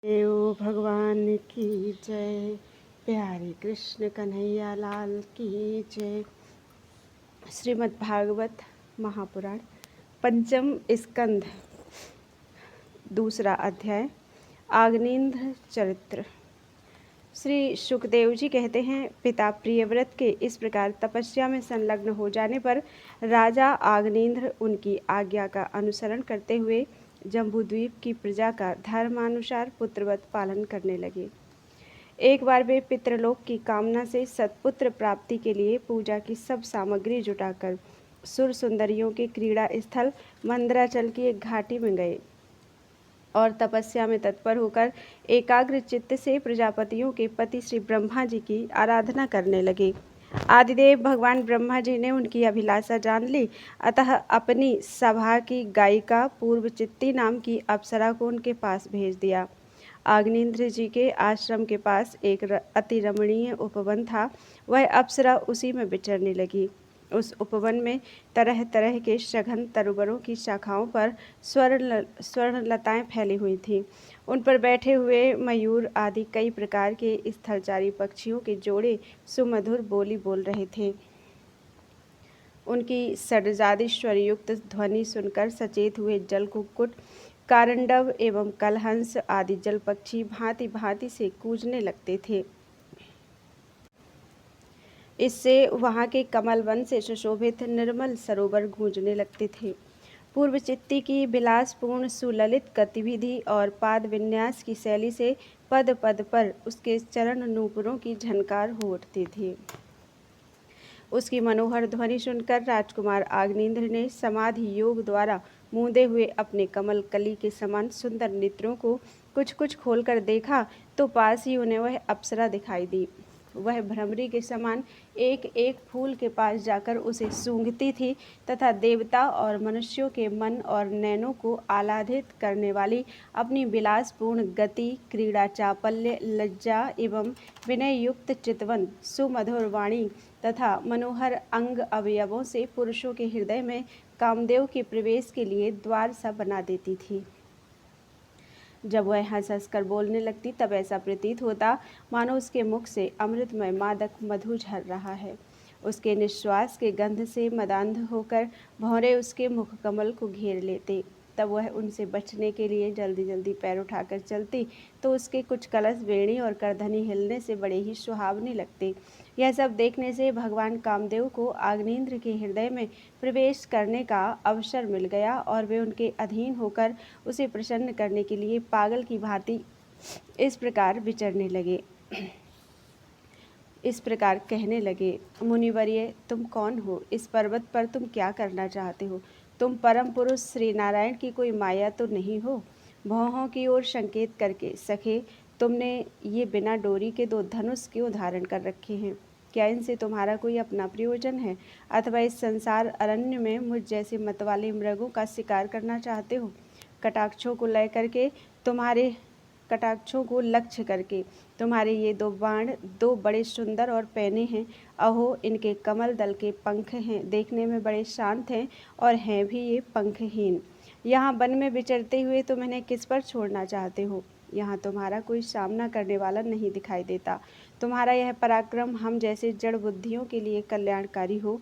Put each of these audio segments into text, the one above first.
देव भगवान की जय। प्यारे कृष्ण कन्हैया लाल की जय। श्रीमद् भागवत महापुराण पंचम स्कंध दूसरा अध्याय आग्नेन्द्र चरित्र। श्री सुखदेव जी कहते हैं, पिता प्रियव्रत के इस प्रकार तपस्या में संलग्न हो जाने पर राजा आग्नेन्द्र उनकी आज्ञा का अनुसरण करते हुए जम्बूद्वीप की प्रजा का धर्मानुसार पुत्रवत पालन करने लगे। एक बार वे पितृलोक की कामना से सत्पुत्र प्राप्ति के लिए पूजा की सब सामग्री जुटाकर सुर सुंदरियों के क्रीड़ा स्थल मंदराचल की एक घाटी में गए और तपस्या में तत्पर होकर एकाग्र चित्त से प्रजापतियों के पति श्री ब्रह्मा जी की आराधना करने लगे। आदिदेव भगवान ब्रह्मा जी ने उनकी अभिलाषा जान ली, अतः अपनी सभा की गायिका पूर्वचित्ती नाम की अप्सरा को उनके पास भेज दिया। आग्नेन्द्र जी के आश्रम के पास एक अति रमणीय उपवन था। वह अप्सरा उसी में विचरने लगी। उस उपवन में तरह तरह के सघन तरुबरों की शाखाओं पर स्वर्णलताएं फैली हुई थीं। उन पर बैठे हुए मयूर आदि कई प्रकार के स्थलचारी पक्षियों के जोड़े सुमधुर बोली बोल रहे थे। उनकी षड्जाति स्वरयुक्त ध्वनि सुनकर सचेत हुए जल कुक्कुट, कारंडव एवं कलहंस आदि जल पक्षी भांति भांति से कूजने लगते थे। इससे वहाँ के कमल वन से सुशोभित निर्मल सरोवर गूंजने लगते थे। पूर्वचित्ती की विलासपूर्ण सुललित गतिविधि और पाद विन्यास की शैली से पद पद पर उसके चरण नूपुरों की झनकार हो उठती थी। उसकी मनोहर ध्वनि सुनकर राजकुमार आग्नेन्द्र ने समाधि योग द्वारा मूंदे हुए अपने कमल कली के समान सुंदर नेत्रों को कुछ कुछ खोलकर देखा तो पास ही उन्हें वह अप्सरा दिखाई दी। वह भ्रमरी के समान एक एक फूल के पास जाकर उसे सूंघती थी तथा देवता और मनुष्यों के मन और नैनों को आह्लादित करने वाली अपनी विलासपूर्ण गति, क्रीड़ा चापल्य, लज्जा एवं विनय युक्त चितवन, सुमधुर वाणी तथा मनोहर अंग अवयवों से पुरुषों के हृदय में कामदेव के प्रवेश के लिए द्वार सा बना देती थी। जब वह हंस हंस कर बोलने लगती तब ऐसा प्रतीत होता मानो उसके मुख से अमृतमय मादक मधु झर रहा है। उसके निश्वास के गंध से मदांध होकर भौरे उसके मुख कमल को घेर लेते। तब वह उनसे बचने के लिए जल्दी जल्दी पैर उठाकर चलती तो उसके कुछ कलश, वेणी और करधनी हिलने से बड़े ही सुहावने लगते। यह सब देखने से भगवान कामदेव को आग्नेन्द्र के हृदय में प्रवेश करने का अवसर मिल गया और वे उनके अधीन होकर उसे प्रसन्न करने के लिए पागल की भांति इस प्रकार विचरने लगे। इस प्रकार कहने लगे, मुनिवर्य, तुम कौन हो? इस पर्वत पर तुम क्या करना चाहते हो? तुम परम पुरुष श्री नारायण की कोई माया तो नहीं हो? भौहों की ओर संकेत करके, सखे, तुमने ये बिना डोरी के 2 धनुष क्यों धारण कर रखे हैं? क्या इनसे तुम्हारा कोई अपना प्रयोजन है, अथवा इस संसार अरण्य में मुझ जैसे मतवाले मृगों का शिकार करना चाहते हो? कटाक्षों को लक्ष्य करके तुम्हारे ये 2 बाण 2 बड़े सुंदर और पैने हैं। अहो, इनके कमल दल के पंख हैं, देखने में बड़े शांत हैं और हैं भी ये पंखहीन। यहाँ वन में विचरते हुए तुम इन्हें किस पर छोड़ना चाहते हो? यहाँ तुम्हारा कोई सामना करने वाला नहीं दिखाई देता। तुम्हारा यह पराक्रम हम जैसे जड़ बुद्धियों के लिए कल्याणकारी हो।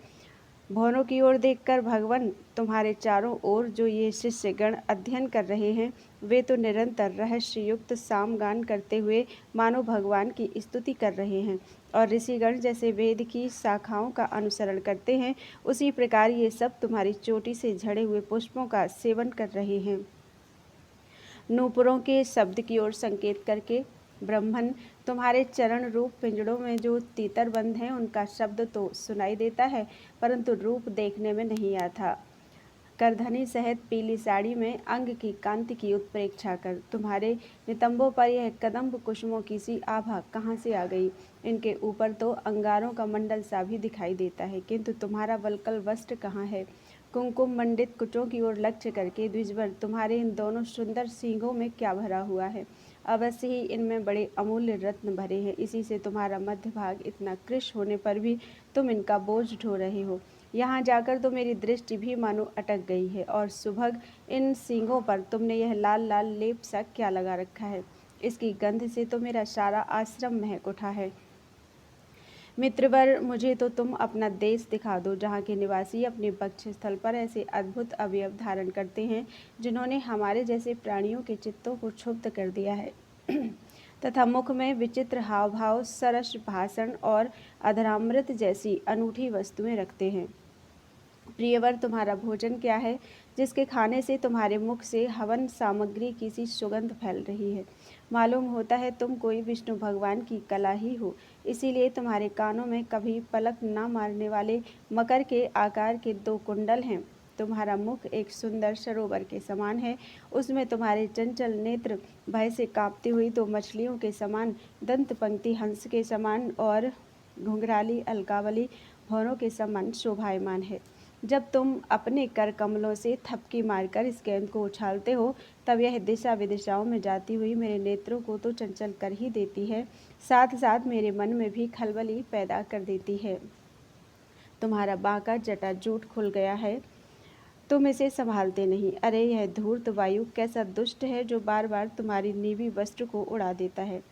भौरों की ओर देखकर भगवान, तुम्हारे चारों ओर जो ये शिष्यगण अध्ययन कर रहे हैं, वे तो निरंतर रहस्य युक्त सामगान करते हुए मानो भगवान की स्तुति कर रहे हैं, और ऋषिगण जैसे वेद की शाखाओं का अनुसरण करते हैं, उसी प्रकार ये सब तुम्हारी चोटी से झड़े हुए पुष्पों का सेवन कर रहे हैं। नूपुरों के शब्द की ओर संकेत करके, ब्रह्मन, तुम्हारे चरण रूप पिंजड़ों में जो तीतर बंद हैं, उनका शब्द तो सुनाई देता है, परंतु रूप देखने में नहीं आता। करधनी सहित पीली साड़ी में अंग की कांति की उत्प्रेक्षा कर तुम्हारे नितंबों पर यह कदम्ब कुसुमों की सी आभा कहाँ से आ गई? इनके ऊपर तो अंगारों का मंडल सा भी दिखाई देता है, किंतु तुम्हारा वल्कल वस्त्र कहाँ है? कुमकुम मंडित कुचों की ओर लक्ष्य करके द्विजवर, तुम्हारे इन दोनों सुंदर सींगों में क्या भरा हुआ है? अवश्य ही इनमें बड़े अमूल्य रत्न भरे हैं, इसी से तुम्हारा मध्य भाग इतना कृश होने पर भी तुम इनका बोझ ढो रहे हो। यहाँ जाकर तो मेरी दृष्टि भी मानो अटक गई है। और सुभग इन सींगों पर तुमने यह लाल लाल लेप सा क्या लगा रखा है? इसकी गंध से तो मेरा सारा आश्रम महक उठा है। मित्रवर, मुझे तो तुम अपना देश दिखा दो, जहाँ के निवासी अपने वक्षस्थल पर ऐसे अद्भुत अवयव धारण करते हैं जिन्होंने हमारे जैसे प्राणियों के चित्तों को क्षुब्ध कर दिया है तथा मुख में विचित्र हाव भाव, सरस भाषण और अधरामृत जैसी अनूठी वस्तुएं रखते हैं। प्रियवर, तुम्हारा भोजन क्या है जिसके खाने से तुम्हारे मुख से हवन सामग्री की सी सुगंध फैल रही है? मालूम होता है तुम कोई विष्णु भगवान की कला ही हो, इसीलिए तुम्हारे कानों में कभी पलक न मारने वाले मकर के आकार के 2 कुंडल हैं। तुम्हारा मुख एक सुंदर सरोवर के समान है, उसमें तुम्हारे चंचल नेत्र भय से कांपती हुई 2 मछलियों के समान, दंत पंक्ति हंस के समान और घुंघराली अलकावली भौरों के समान शोभायमान है। जब तुम अपने कर कमलों से थपकी मारकर इस गेंद को उछालते हो, तब यह दिशा विदिशाओं में जाती हुई मेरे नेत्रों को तो चंचल कर ही देती है, साथ साथ मेरे मन में भी खलबली पैदा कर देती है। तुम्हारा बांका जटाजूट खुल गया है, तुम इसे संभालते नहीं। अरे यह धूर्त वायु कैसा दुष्ट है जो बार बार तुम्हारी नीवी वस्त्र को उड़ा देता है।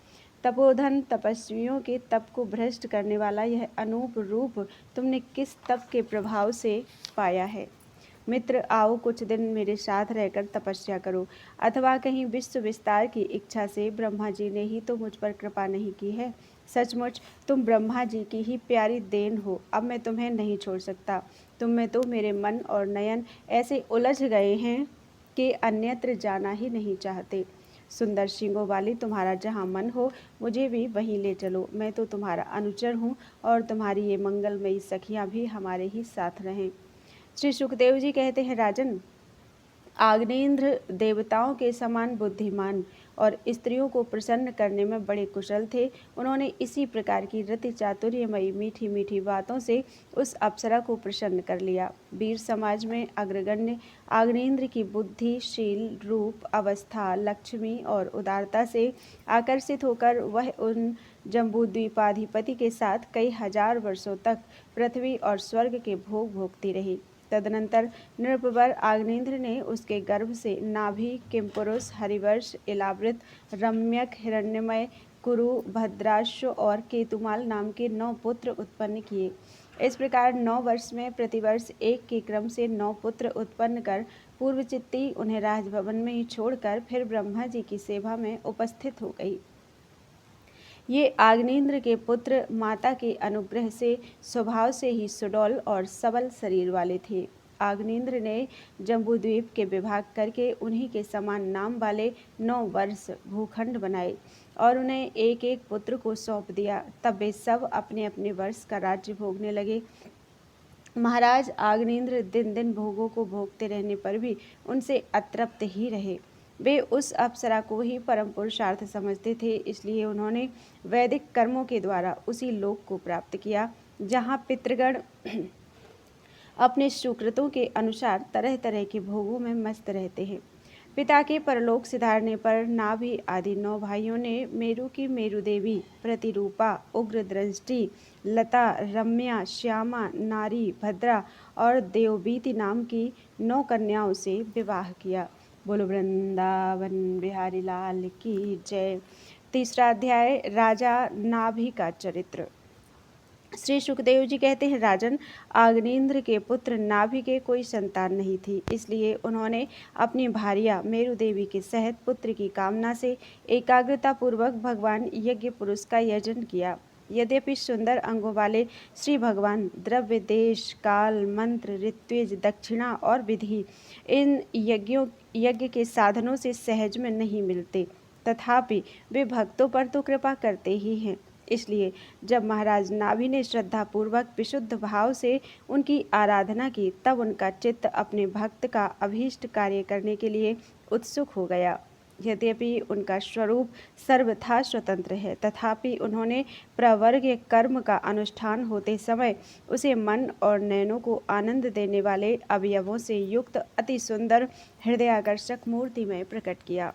तपोधन तपस्वियों के तप को भ्रष्ट करने वाला यह अनूप रूप तुमने किस तप के प्रभाव से पाया है? मित्र, आओ कुछ दिन मेरे साथ रहकर तपस्या करो, अथवा कहीं विश्व विस्तार की इच्छा से ब्रह्मा जी ने ही तो मुझ पर कृपा नहीं की है। सचमुच तुम ब्रह्मा जी की ही प्यारी देन हो। अब मैं तुम्हें नहीं छोड़ सकता। तुम में तो मेरे मन और नयन ऐसे उलझ गए हैं कि अन्यत्र जाना ही नहीं चाहते। सुंदर सींगों वाली, तुम्हारा जहाँ मन हो मुझे भी वहीं ले चलो। मैं तो तुम्हारा अनुचर हूँ और तुम्हारी ये मंगलमयी सखियाँ भी हमारे ही साथ रहें। श्री सुखदेव जी कहते हैं, राजन, आग्नेन्द्र देवताओं के समान बुद्धिमान और स्त्रियों को प्रसन्न करने में बड़े कुशल थे। उन्होंने इसी प्रकार की रति चातुर्यमयी मीठी मीठी बातों से उस अप्सरा को प्रसन्न कर लिया। वीर समाज में अग्रगण्य आग्नेन्द्र की बुद्धि, शील, रूप, अवस्था, लक्ष्मी और उदारता से आकर्षित होकर वह उन जम्बूद्वीपाधिपति के साथ कई हजार वर्षों तक पृथ्वी और स्वर्ग के भोग भोगती रही। तदनंतर नृपवर आग्नेन्द्र ने उसके गर्भ से नाभि, किमपुरुष, हरिवर्ष, इलावृत, रम्यक, हिरण्यमय, कुरु, भद्राश्व और केतुमाल नाम के 9 पुत्र उत्पन्न किए। इस प्रकार 9 वर्ष में प्रतिवर्ष एक के क्रम से 9 पुत्र उत्पन्न कर पूर्वचित्ती उन्हें राजभवन में ही छोड़कर फिर ब्रह्मा जी की सेवा में उपस्थित हो गई। ये आग्नेन्द्र के पुत्र माता के अनुग्रह से स्वभाव से ही सुडौल और सबल शरीर वाले थे। आग्नेन्द्र ने जम्बूद्वीप के विभाग करके उन्हीं के समान नाम वाले 9 वर्ष भूखंड बनाए और उन्हें एक एक पुत्र को सौंप दिया। तब वे सब अपने अपने वर्ष का राज्य भोगने लगे। महाराज आग्नेन्द्र दिन दिन भोगों को भोगते रहने पर भी उनसे अतृप्त ही रहे। वे उस अप्सरा को ही परम पुरुषार्थ समझते थे, इसलिए उन्होंने वैदिक कर्मों के द्वारा उसी लोक को प्राप्त किया जहाँ पितृगण अपने सुकृतों के अनुसार तरह तरह के भोगों में मस्त रहते हैं। पिता के परलोक सिधारने पर नाभि आदि 9 भाइयों ने मेरु की मेरु देवी प्रतिरूपा, उग्र दृष्टि, लता, रम्या, श्यामा, नारी, भद्रा और देवबीति नाम की 9 कन्याओं से विवाह किया। बोलो वृंदावन बिहारी लाल की जय। तीसरा अध्याय, राजा नाभि का चरित्र। श्री सुखदेव जी कहते हैं, राजन, आग्नेन्द्र के पुत्र नाभि के कोई संतान नहीं थी, इसलिए उन्होंने अपनी भार्या मेरु देवी के सहित पुत्र की कामना से एकाग्रता पूर्वक भगवान यज्ञ पुरुष का यजन किया। यद्यपि सुंदर अंगों वाले श्री भगवान द्रव्य, देश, काल, मंत्र, ऋत्विज, दक्षिणा और विधि इन यज्ञ के साधनों से सहज में नहीं मिलते, तथापि वे भक्तों पर तो कृपा करते ही हैं। इसलिए जब महाराज नाभि ने श्रद्धा पूर्वक विशुद्ध भाव से उनकी आराधना की, तब उनका चित्त अपने भक्त का अभीष्ट कार्य करने के लिए उत्सुक हो गया। यद्यपि उनका स्वरूप सर्वथा स्वतंत्र है, तथापि उन्होंने प्रवर्ग कर्म का अनुष्ठान होते समय उसे मन और नयनों को आनंद देने वाले अवयवों से युक्त अति सुंदर हृदयाकर्षक मूर्ति में प्रकट किया।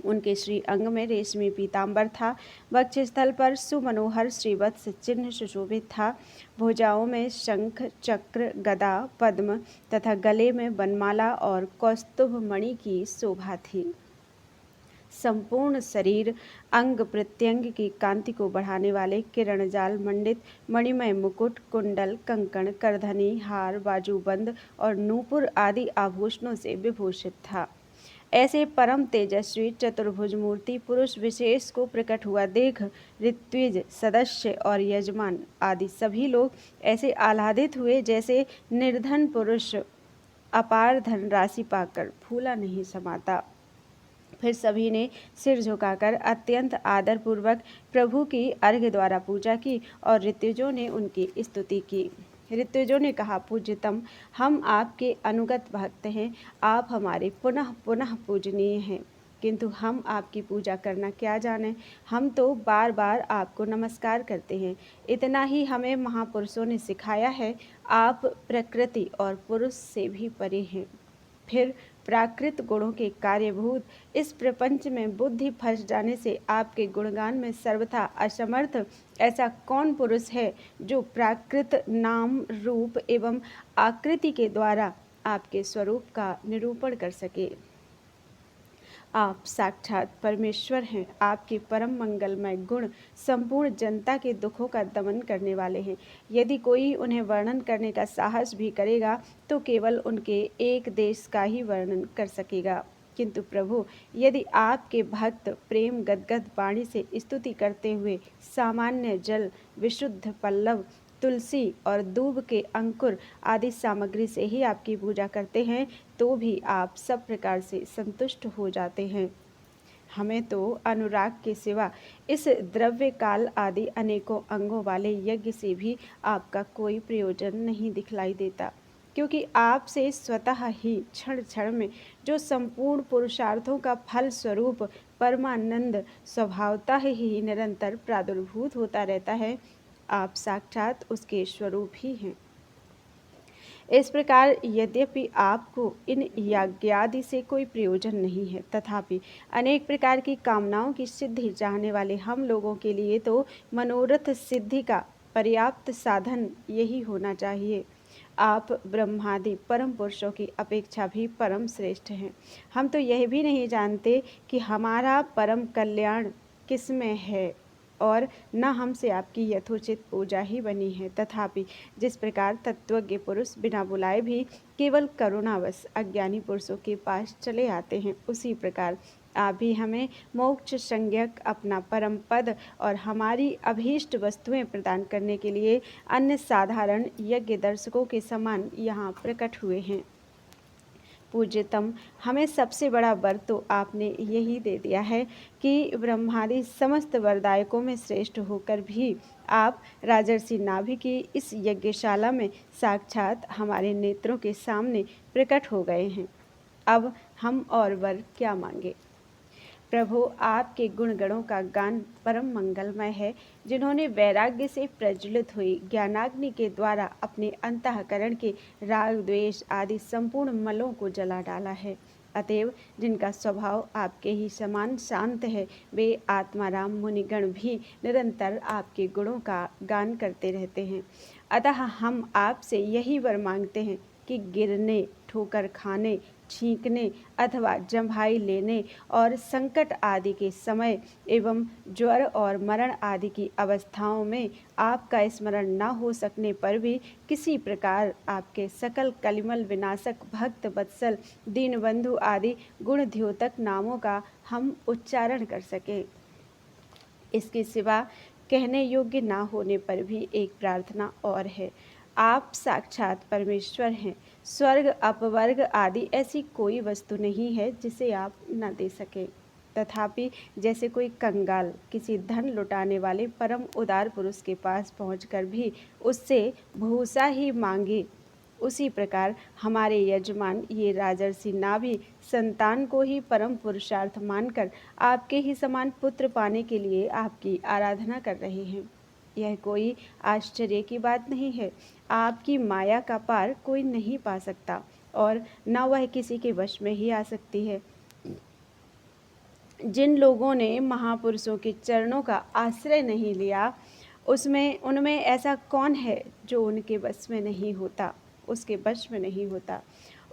उनके श्री अंग में रेशमी पीताम्बर था, वक्षस्थल पर सुमनोहर श्रीवत्स चिन्ह सुशोभित था, भुजाओं में शंख, चक्र, गदा, पद्म तथा गले में वनमाला और कौस्तुभ मणि की शोभा थी। संपूर्ण शरीर अंग प्रत्यंग की कांति को बढ़ाने वाले किरण जाल मंडित मणिमय मुकुट, कुंडल, कंकण, करधनी, हार, बाजूबंद और नूपुर आदि आभूषणों से विभूषित था। ऐसे परम तेजस्वी चतुर्भुज मूर्ति पुरुष विशेष को प्रकट हुआ देख ऋत्विज, सदस्य और यजमान आदि सभी लोग ऐसे आह्लादित हुए जैसे निर्धन पुरुष अपार धनराशि पाकर फूला नहीं समाता। फिर सभी ने सिर झुकाकर अत्यंत आदरपूर्वक प्रभु की अर्घ्य द्वारा पूजा की और ऋत्विजों ने उनकी स्तुति की। ऋत्विजों ने कहा, पूज्यतम, हम आपके अनुगत भक्त हैं, आप हमारे पुनः पुनः पूजनीय हैं, किंतु हम आपकी पूजा करना क्या जाने, हम तो बार बार आपको नमस्कार करते हैं। इतना ही हमें महापुरुषों ने सिखाया है। आप प्रकृति और पुरुष से भी परे हैं। फिर प्राकृत गुणों के कार्यभूत इस प्रपंच में बुद्धि फंस जाने से आपके गुणगान में सर्वथा असमर्थ ऐसा कौन पुरुष है जो प्राकृत नाम, रूप एवं आकृति के द्वारा आपके स्वरूप का निरूपण कर सके। आप साक्षात परमेश्वर हैं। आपके परम मंगलमय गुण संपूर्ण जनता के दुखों का दमन करने वाले हैं। यदि कोई उन्हें वर्णन करने का साहस भी करेगा तो केवल उनके एक देश का ही वर्णन कर सकेगा। किंतु प्रभु, यदि आपके भक्त प्रेम गदगद वाणी से स्तुति करते हुए सामान्य जल, विशुद्ध पल्लव, तुलसी और दूब के अंकुर आदि सामग्री से ही आपकी पूजा करते हैं तो भी आप सब प्रकार से संतुष्ट हो जाते हैं। हमें तो अनुराग के सिवा इस द्रव्य काल आदि अनेकों अंगों वाले यज्ञ से भी आपका कोई प्रयोजन नहीं दिखलाई देता, क्योंकि आपसे स्वतः ही क्षण क्षण में जो संपूर्ण पुरुषार्थों का फल स्वरूप परमानंद स्वभावतः ही निरंतर प्रादुर्भूत होता रहता है, आप साक्षात उसके स्वरूप ही हैं। इस प्रकार यद्यपि आपको इन यज्ञादि से कोई प्रयोजन नहीं है, तथापि अनेक प्रकार की कामनाओं की सिद्धि चाहने वाले हम लोगों के लिए तो मनोरथ सिद्धि का पर्याप्त साधन यही होना चाहिए। आप ब्रह्मादि परम पुरुषों की अपेक्षा भी परम श्रेष्ठ हैं। हम तो यह भी नहीं जानते कि हमारा परम कल्याण किस में है और न हमसे आपकी यथोचित पूजा ही बनी है। तथापि जिस प्रकार तत्वज्ञ पुरुष बिना बुलाए भी केवल करुणावश अज्ञानी पुरुषों के पास चले आते हैं, उसी प्रकार आप भी हमें मोक्ष संज्ञक अपना परम पद और हमारी अभीष्ट वस्तुएं प्रदान करने के लिए अन्य साधारण यज्ञ दर्शकों के समान यहाँ प्रकट हुए हैं। पूज्यतम, हमें सबसे बड़ा वर तो आपने यही दे दिया है कि ब्रह्मादि समस्त वरदायकों में श्रेष्ठ होकर भी आप राजर्षि नाभि की इस यज्ञशाला में साक्षात हमारे नेत्रों के सामने प्रकट हो गए हैं। अब हम और वर क्या मांगे। प्रभु, आपके गुणगणों का गान परम मंगलमय है। जिन्होंने वैराग्य से प्रज्वलित हुई ज्ञानाग्नि के द्वारा अपने अंतःकरण के राग, द्वेष आदि संपूर्ण मलों को जला डाला है, अतएव जिनका स्वभाव आपके ही समान शांत है, वे आत्माराम मुनिगण भी निरंतर आपके गुणों का गान करते रहते हैं। अतः हम आपसे यही वर मांगते हैं कि गिरने, ठोकर खाने, छींकने अथवा जम्भाई लेने और संकट आदि के समय एवं ज्वर और मरण आदि की अवस्थाओं में आपका स्मरण न हो सकने पर भी किसी प्रकार आपके सकल कलिमल विनाशक भक्त वत्सल दीनबंधु आदि गुण द्योतक नामों का हम उच्चारण कर सकें। इसके सिवा कहने योग्य ना होने पर भी एक प्रार्थना और है। आप साक्षात परमेश्वर हैं। स्वर्ग, अपवर्ग आदि ऐसी कोई वस्तु नहीं है जिसे आप न दे सकें। तथापि जैसे कोई कंगाल किसी धन लुटाने वाले परम उदार पुरुष के पास पहुंचकर भी उससे भूसा ही मांगे, उसी प्रकार हमारे यजमान ये राजर्षि नाभि संतान को ही परम पुरुषार्थ मानकर आपके ही समान पुत्र पाने के लिए आपकी आराधना कर रहे हैं। यह कोई आश्चर्य की बात नहीं है। आपकी माया का पार कोई नहीं पा सकता और न वह किसी के वश में ही आ सकती है। जिन लोगों ने महापुरुषों के चरणों का आश्रय नहीं लिया, उनमें ऐसा कौन है जो उनके वश में नहीं होता, उसके वश में नहीं होता।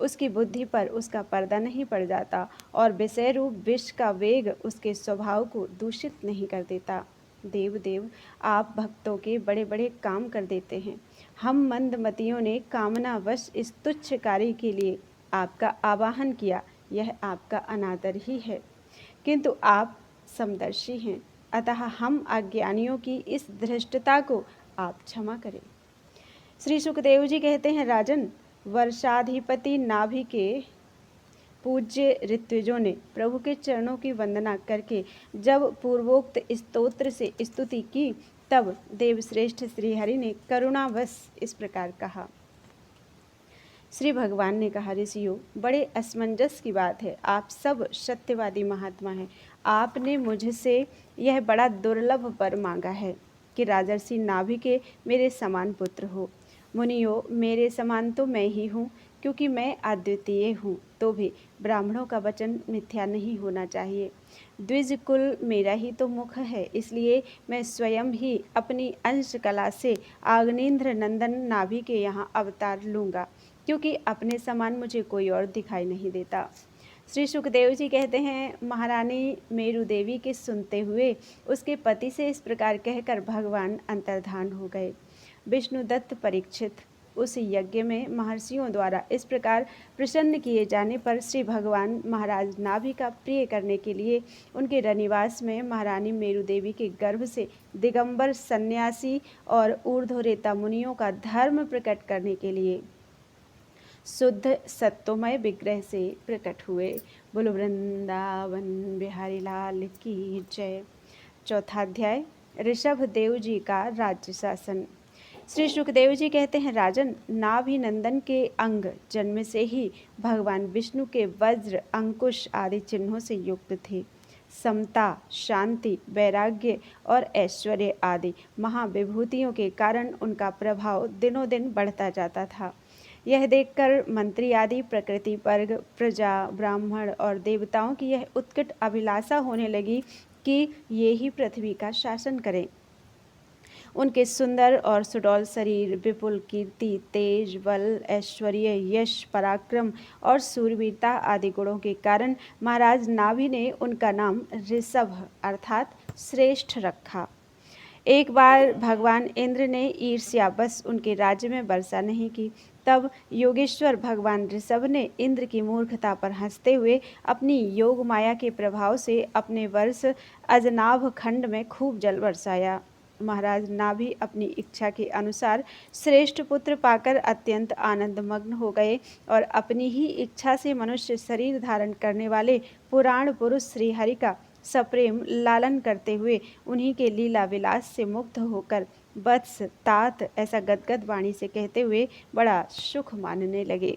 उसकी बुद्धि पर उसका पर्दा नहीं पड़ जाता और विषय रूप विष का वेग उसके स्वभाव को दूषित नहीं कर देता। देव, आप भक्तों के बड़े बड़े काम कर देते हैं। हम मंदमतियों ने कामनावश इस तुच्छ कार्य के लिए आपका आवाहन किया, यह आपका अनादर ही है, किंतु आप समदर्शी हैं, अतः हम अज्ञानियों की इस धृष्टता को आप क्षमा करें। श्री सुखदेव जी कहते हैं, राजन, वर्षाधिपति नाभि के पूज्य ऋत्विजों ने प्रभु के चरणों की वंदना करके जब पूर्वोक्त स्तोत्र से स्तुति की, तब देवश्रेष्ठ श्रीहरि ने करुणावश इस प्रकार कहा। श्री भगवान ने कहा, ऋषियों, बड़े असमंजस की बात है। आप सब सत्यवादी महात्मा हैं। आपने मुझसे यह बड़ा दुर्लभ वर मांगा है कि राजर्षि नाभि के मेरे समान पुत्र हो। मुनियों, मेरे समान तो मैं ही हूँ, क्योंकि मैं अद्वितीय हूँ, तो भी ब्राह्मणों का वचन मिथ्या नहीं होना चाहिए। द्विज कुल मेरा ही तो मुख है, इसलिए मैं स्वयं ही अपनी अंश कला से आग्नेन्द्र नंदन नाभि के यहाँ अवतार लूँगा, क्योंकि अपने समान मुझे कोई और दिखाई नहीं देता। श्री सुखदेव जी कहते हैं, महारानी मेरु देवी के सुनते हुए उसके पति से इस प्रकार कहकर भगवान अंतर्धान हो गए। विष्णुदत्त परीक्षित, उस यज्ञ में महर्षियों द्वारा इस प्रकार प्रसन्न किए जाने पर श्री भगवान महाराज नाभि का प्रिय करने के लिए उनके रनिवास में महारानी मेरु देवी के गर्भ से दिगंबर सन्यासी और ऊर्ध्वरेता मुनियों का धर्म प्रकट करने के लिए शुद्ध सत्वमय विग्रह से प्रकट हुए। बोलो वृंदावन बिहारी लाल की जय। चौथा अध्याय, ऋषभ देव जी का राज्य शासन। श्री सुखदेव जी कहते हैं, राजन, नाभिनंदन के अंग जन्म से ही भगवान विष्णु के वज्र, अंकुश आदि चिन्हों से युक्त थे। समता, शांति, वैराग्य और ऐश्वर्य आदि महाविभूतियों के कारण उनका प्रभाव दिनों दिन बढ़ता जाता था। यह देखकर मंत्री आदि प्रकृति वर्ग, प्रजा, ब्राह्मण और देवताओं की यह उत्कट अभिलाषा होने लगी कि ये ही पृथ्वी का शासन करें। उनके सुंदर और सुडौल शरीर, विपुल कीर्ति, तेज, बल, ऐश्वर्य, यश, पराक्रम और सूरवीरता आदि गुणों के कारण महाराज नाभि ने उनका नाम ऋषभ अर्थात श्रेष्ठ रखा। एक बार भगवान इंद्र ने ईर्ष्यावश उनके राज्य में वर्षा नहीं की। तब योगेश्वर भगवान ऋषभ ने इंद्र की मूर्खता पर हंसते हुए अपनी योग माया के प्रभाव से अपने वर्ष अजनाभ खंड में खूब जल बरसाया। महाराज नाभि अपनी इच्छा के अनुसार श्रेष्ठ पुत्र पाकर अत्यंत आनंदमग्न हो गए और अपनी ही इच्छा से मनुष्य शरीर धारण करने वाले पुराण पुरुष श्रीहरि का सप्रेम लालन करते हुए उन्हीं के लीला विलास से मुग्ध होकर वत्स, तात ऐसा गदगद वाणी से कहते हुए बड़ा सुख मानने लगे।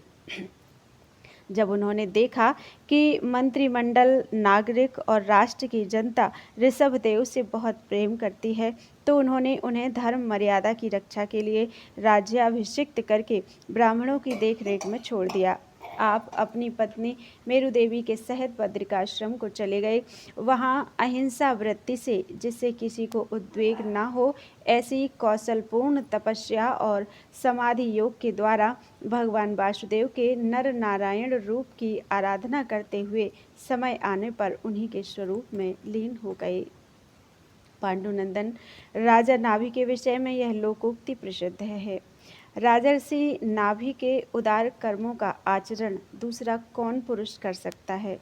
जब उन्होंने देखा कि मंत्रिमंडल, नागरिक और राष्ट्र की जनता ऋषभ देव से बहुत प्रेम करती है, तो उन्होंने उन्हें धर्म मर्यादा की रक्षा के लिए राज्याभिषिक्त करके ब्राह्मणों की देखरेख में छोड़ दिया। आप अपनी पत्नी मेरु देवी के सहित बद्रिकाश्रम को चले गए। वहाँ अहिंसा वृत्ति से, जिससे किसी को उद्वेग न हो, ऐसी कौशलपूर्ण तपस्या और समाधि योग के द्वारा भगवान वासुदेव के नर नारायण रूप की आराधना करते हुए समय आने पर उन्हीं के स्वरूप में लीन हो गए। पांडुनंदन, राजा नाभि के विषय में यह लोकोक्ति प्रसिद्ध है। राजर्षि नाभि के उदार कर्मों का आचरण दूसरा कौन पुरुष कर सकता है?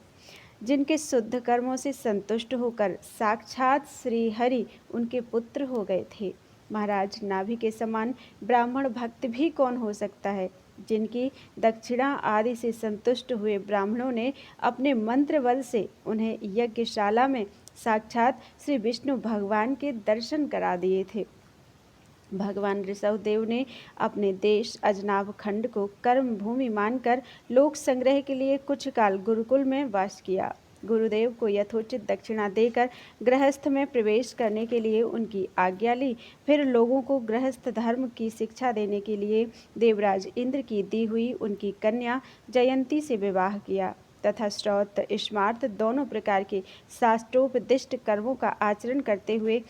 जिनके शुद्ध कर्मों से संतुष्ट होकर साक्षात श्री हरि उनके पुत्र हो गए थे। महाराज नाभि के समान ब्राह्मण भक्त भी कौन हो सकता है? जिनकी दक्षिणा आदि से संतुष्ट हुए ब्राह्मणों ने अपने मंत्र बल से उन्हें यज्ञशाला में साक्षात श्री विष्णु भगवान के दर्शन करा दिए थे। भगवान ऋषभ देव ने अपने देश अजनाभ खंड को कर्म भूमि मानकर लोक संग्रह के लिए कुछ काल गुरुकुल में वास किया। गुरुदेव को यथोचित दक्षिणा देकर गृहस्थ में प्रवेश करने के लिए उनकी आज्ञा ली। फिर लोगों को गृहस्थ धर्म की शिक्षा देने के लिए देवराज इंद्र की दी हुई उनकी कन्या जयंती से विवाह किया तथा श्रौत स्मार्त दोनों प्रकार के शास्त्रोपदिष्ट कर्मों का आचरण करते हुए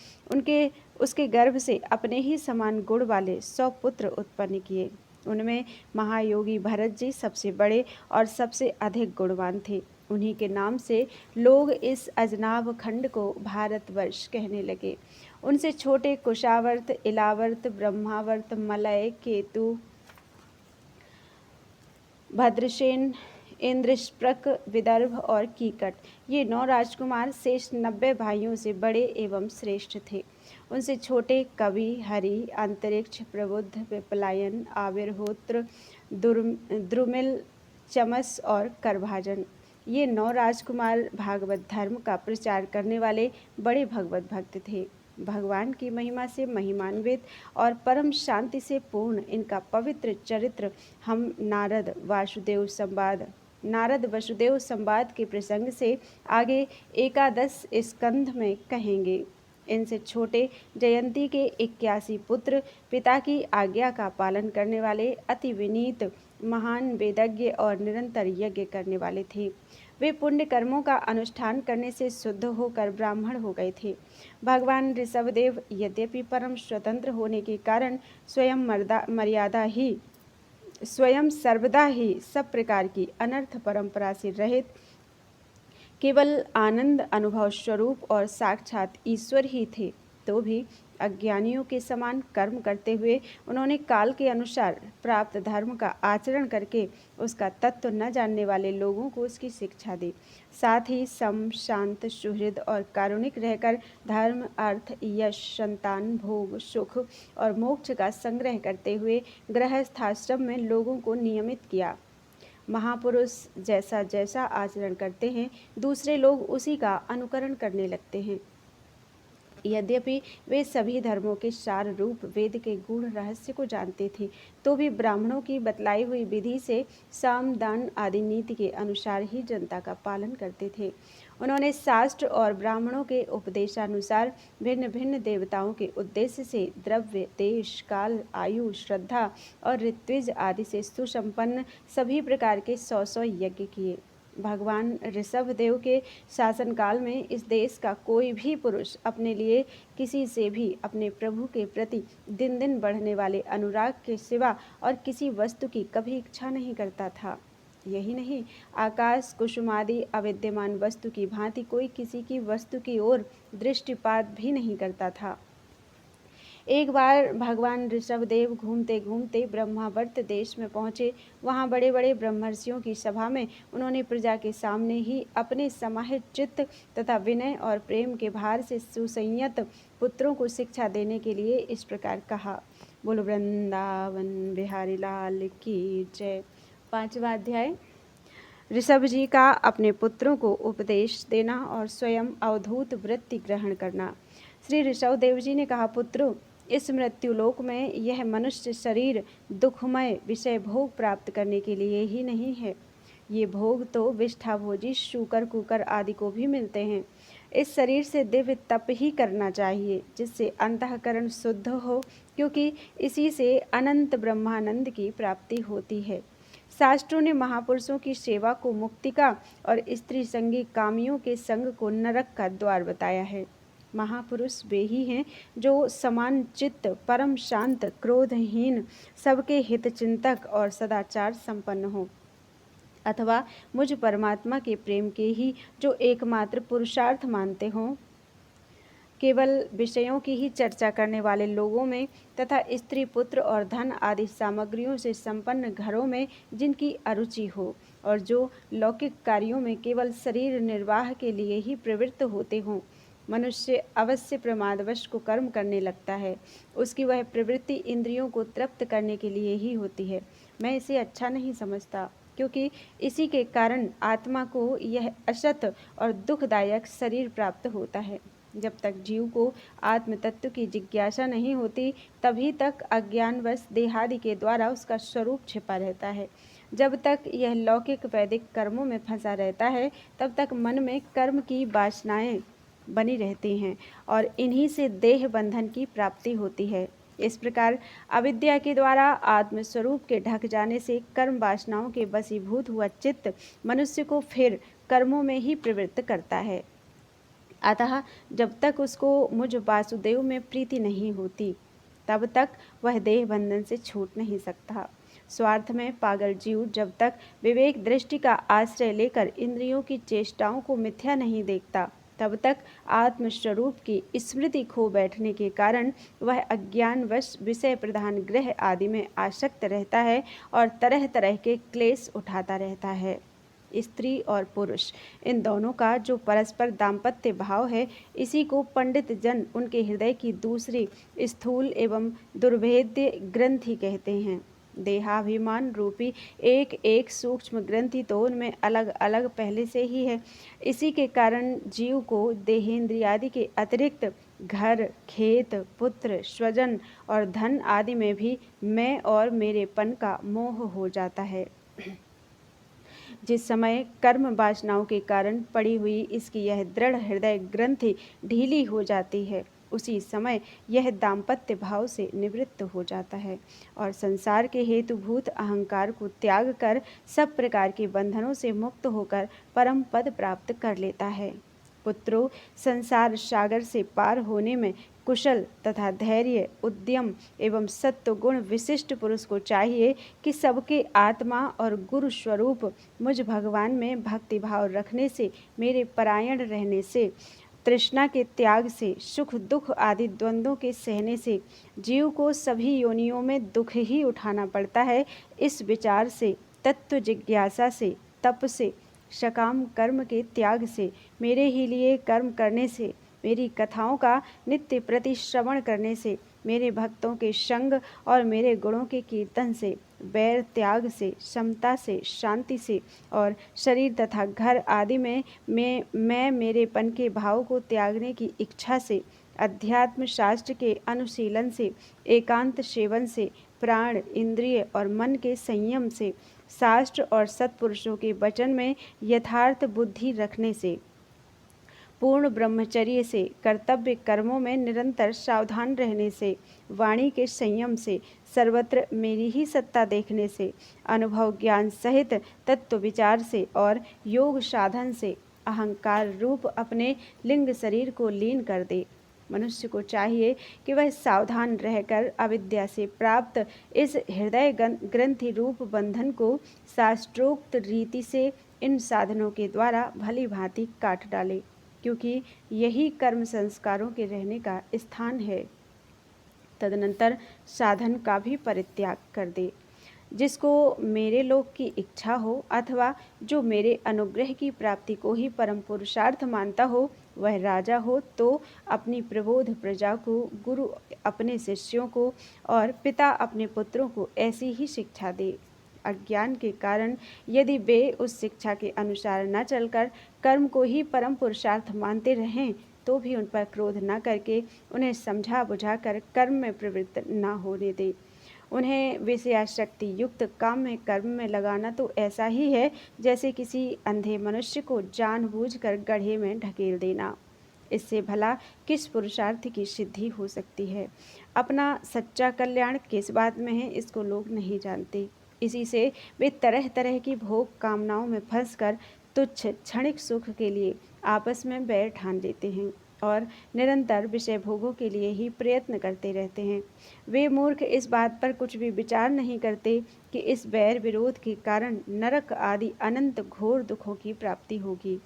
उसके गर्भ से अपने ही समान गुण वाले 100 पुत्र उत्पन्न किए। उनमें महायोगी भरत जी सबसे बड़े और सबसे अधिक गुणवान थे। उन्हीं के नाम से लोग इस अजनाब खंड को भारतवर्ष कहने लगे। उनसे छोटे कुशावर्त, इलावर्त, ब्रह्मावर्त, मलय, केतु, भद्रसेन, इंद्रशप्रक, विदर्भ और कीकट, ये 9 राजकुमार शेष 90 भाइयों से बड़े एवं श्रेष्ठ थे। उनसे छोटे कवि, हरि, अंतरिक्ष, प्रबुद्ध, पिपलायन, आविर्होत्र, द्रुमिल, चमस और करभाजन, ये 9 राजकुमार भागवत धर्म का प्रचार करने वाले बड़े भगवत भक्त थे। भगवान की महिमा से महिमान्वित और परम शांति से पूर्ण इनका पवित्र चरित्र हम नारद वसुदेव संवाद के प्रसंग से आगे एकादश स्कंध में कहेंगे। इनसे छोटे जयंती के 81 पुत्र पिता की आज्ञा का पालन करने वाले अति विनीत, महान, वेदज्ञ और निरंतर यज्ञ करने वाले थे। वे पुण्य कर्मों का अनुष्ठान करने से शुद्ध होकर ब्राह्मण हो गए थे। भगवान ऋषभदेव यद्यपि परम स्वतंत्र होने के कारण स्वयं सर्वदा ही सब प्रकार की अनर्थ परंपरा से रहित, केवल आनंद अनुभव स्वरूप और साक्षात ईश्वर ही थे, तो भी अज्ञानियों के समान कर्म करते हुए उन्होंने काल के अनुसार प्राप्त धर्म का आचरण करके उसका तत्व न जानने वाले लोगों को उसकी शिक्षा दी। साथ ही सम, शांत, सुहृद और कारुणिक रहकर धर्म, अर्थ, यश, संतान, भोग, सुख और मोक्ष का संग्रह करते हुए गृहस्थाश्रम में लोगों को नियमित किया। महापुरुष जैसा जैसा आचरण करते हैं, दूसरे लोग उसी का अनुकरण करने लगते हैं। यद्यपि वे सभी धर्मों के सार रूप वेद के गूढ़ रहस्य को जानते थे, तो भी ब्राह्मणों की बतलाई हुई विधि से साम, दान आदि नीति के अनुसार ही जनता का पालन करते थे। उन्होंने शास्त्र और ब्राह्मणों के उपदेशानुसार भिन्न भिन्न देवताओं के उद्देश्य से द्रव्य, देश, काल, आयु, श्रद्धा और ऋत्विज आदि से सुसंपन्न सभी प्रकार के 100 यज्ञ किए। भगवान ऋषभदेव के शासनकाल में इस देश का कोई भी पुरुष अपने लिए किसी से भी अपने प्रभु के प्रति दिन दिन बढ़ने वाले अनुराग के सिवा और किसी वस्तु की कभी इच्छा नहीं करता था। यही नहीं, आकाश कुसुमादि अविद्यमान वस्तु की भांति कोई किसी की वस्तु की ओर दृष्टिपात भी नहीं करता था। एक बार भगवान ऋषभदेव घूमते घूमते ब्रह्मावर्त देश में पहुँचे। वहाँ बड़े बड़े ब्रह्मर्षियों की सभा में उन्होंने प्रजा के सामने ही अपने समाहित चित्त तथा विनय और प्रेम के भार से सुसंयत पुत्रों को शिक्षा देने के लिए इस प्रकार कहा। बोलो वृंदावन बिहारी लाल की जय। 5वां अध्याय, ऋषभ जी का अपने पुत्रों को उपदेश देना और स्वयं अवधूत वृत्ति ग्रहण करना। श्री ऋषभदेव जी ने कहा, पुत्रों, इस मृत्युलोक में यह मनुष्य शरीर दुखमय विषय भोग प्राप्त करने के लिए ही नहीं है। ये भोग तो विष्ठाभोजी शूकर, कुकर आदि को भी मिलते हैं। इस शरीर से दिव्य तप ही करना चाहिए, जिससे अंतःकरण शुद्ध हो, क्योंकि इसी से अनंत ब्रह्मानंद की प्राप्ति होती है। शास्त्रों ने महापुरुषों की सेवा को मुक्ति का और स्त्री संगी कामियों के संग को नरक का द्वार बताया है। महापुरुष वे ही हैं जो समान चित्त, परम शांत, क्रोधहीन, सबके हितचिंतक और सदाचार संपन्न हो, अथवा मुझ परमात्मा के प्रेम के ही जो एकमात्र पुरुषार्थ मानते हों। केवल विषयों की ही चर्चा करने वाले लोगों में तथा स्त्री, पुत्र और धन आदि सामग्रियों से संपन्न घरों में जिनकी अरुचि हो और जो लौकिक कार्यों में केवल शरीर निर्वाह के लिए ही प्रवृत्त होते हों, मनुष्य अवश्य प्रमादवश को कर्म करने लगता है। उसकी वह प्रवृत्ति इंद्रियों को तृप्त करने के लिए ही होती है। मैं इसे अच्छा नहीं समझता, क्योंकि इसी के कारण आत्मा को यह असत और दुखदायक शरीर प्राप्त होता है। जब तक जीव को आत्म तत्व की जिज्ञासा नहीं होती, तभी तक अज्ञानवश देहादि के द्वारा उसका स्वरूप छिपा रहता है। जब तक यह लौकिक वैदिक कर्मों में फंसा रहता है, तब तक मन में कर्म की वासनाएं बनी रहती हैं और इन्हीं से देह बंधन की प्राप्ति होती है। इस प्रकार अविद्या के द्वारा आत्मस्वरूप के ढक जाने से कर्म वासनाओं के वशीभूत हुआ चित्त मनुष्य को फिर कर्मों में ही प्रवृत्त करता है। अतः जब तक उसको मुझ वासुदेव में प्रीति नहीं होती, तब तक वह देह बंधन से छूट नहीं सकता। स्वार्थ में पागल जीव जब तक विवेक दृष्टि का आश्रय लेकर इंद्रियों की चेष्टाओं को मिथ्या नहीं देखता, तब तक आत्मस्वरूप की स्मृति खो बैठने के कारण वह अज्ञानवश विषय प्रधान ग्रह आदि में आसक्त रहता है और तरह तरह के क्लेश उठाता रहता है। स्त्री और पुरुष इन दोनों का जो परस्पर दाम्पत्य भाव है, इसी को पंडित जन उनके हृदय की दूसरी स्थूल एवं दुर्भेद्य ग्रंथि कहते हैं। देहाभिमान रूपी एक एक सूक्ष्म ग्रंथि तो उनमें अलग अलग पहले से ही है। इसी के कारण जीव को देहेंद्रियादि के अतिरिक्त घर, खेत, पुत्र, स्वजन और धन आदि में भी मैं और मेरेपन का मोह हो जाता है। जिस समय कर्म वासनाओं के कारण पड़ी हुई इसकी यह दृढ़ हृदय ग्रंथि ढीली हो जाती है, उसी समय यह दाम्पत्य भाव से निवृत्त हो जाता है और संसार के हेतुभूत अहंकार को त्याग कर सब प्रकार के बंधनों से मुक्त होकर परम पद प्राप्त कर लेता है। पुत्रों, संसार सागर से पार होने में कुशल तथा धैर्य, उद्यम एवं सत्व गुण विशिष्ट पुरुष को चाहिए कि सबके आत्मा और गुरु स्वरूप मुझ भगवान में भक्तिभाव रखने से, मेरे परायण रहने से, तृष्णा के त्याग से, सुख दुख आदि द्वंद्वों के सहने से जीव को सभी योनियों में दुख ही उठाना पड़ता है, इस विचार से, तत्व जिज्ञासा से, तप से, सकाम कर्म के त्याग से, मेरे ही लिए कर्म करने से, मेरी कथाओं का नित्य प्रति श्रवण करने से, मेरे भक्तों के संग और मेरे गुणों के कीर्तन से, बैर त्याग से, समता से, शांति से और शरीर तथा घर आदि में मैं मेरेपन के भाव को त्यागने की इच्छा से, अध्यात्म शास्त्र के अनुशीलन से, एकांत सेवन से, प्राण, इंद्रिय और मन के संयम से, शास्त्र और सत्पुरुषों के वचन में यथार्थ बुद्धि रखने से, पूर्ण ब्रह्मचर्य से, कर्तव्य कर्मों में निरंतर सावधान रहने से, वाणी के संयम से, सर्वत्र मेरी ही सत्ता देखने से, अनुभव ज्ञान सहित तत्व विचार से और योग साधन से अहंकार रूप अपने लिंग शरीर को लीन कर दे। मनुष्य को चाहिए कि वह सावधान रहकर अविद्या से प्राप्त इस हृदय ग्रंथि रूप बंधन को शास्त्रोक्त रीति से इन साधनों के द्वारा भली भांति काट डाले, क्योंकि यही कर्म संस्कारों के रहने का स्थान है। तदनंतर साधन का भी परित्याग कर दे। जिसको मेरे लोक की इच्छा हो अथवा जो मेरे अनुग्रह की प्राप्ति को ही परम पुरुषार्थ मानता हो, वह राजा हो तो अपनी प्रबोध प्रजा को, गुरु अपने शिष्यों को और पिता अपने पुत्रों को ऐसी ही शिक्षा दे। अज्ञान के कारण यदि वे उस शिक्षा के अनुसार न चलकर कर्म को ही परम पुरुषार्थ मानते रहें, तो भी उन पर क्रोध न करके उन्हें समझा बुझा कर कर्म में प्रवृत्त न होने दे। उन्हें विषयाशक्ति युक्त काम में कर्म में लगाना तो ऐसा ही है जैसे किसी अंधे मनुष्य को जानबूझकर गड्ढे में ढकेल देना। इससे भला किस पुरुषार्थ की सिद्धि हो सकती है? अपना सच्चा कल्याण किस बात में है, इसको लोग नहीं जानते। इसी से वे तरह तरह की भोग कामनाओं में फंसकर तुच्छ क्षणिक सुख के लिए आपस में बैर ठान लेते हैं और निरंतर विषय भोगों के लिए ही प्रयत्न करते रहते हैं। वे मूर्ख इस बात पर कुछ भी विचार नहीं करते कि इस बैर विरोध के कारण नरक आदि अनंत घोर दुखों की प्राप्ति होगी।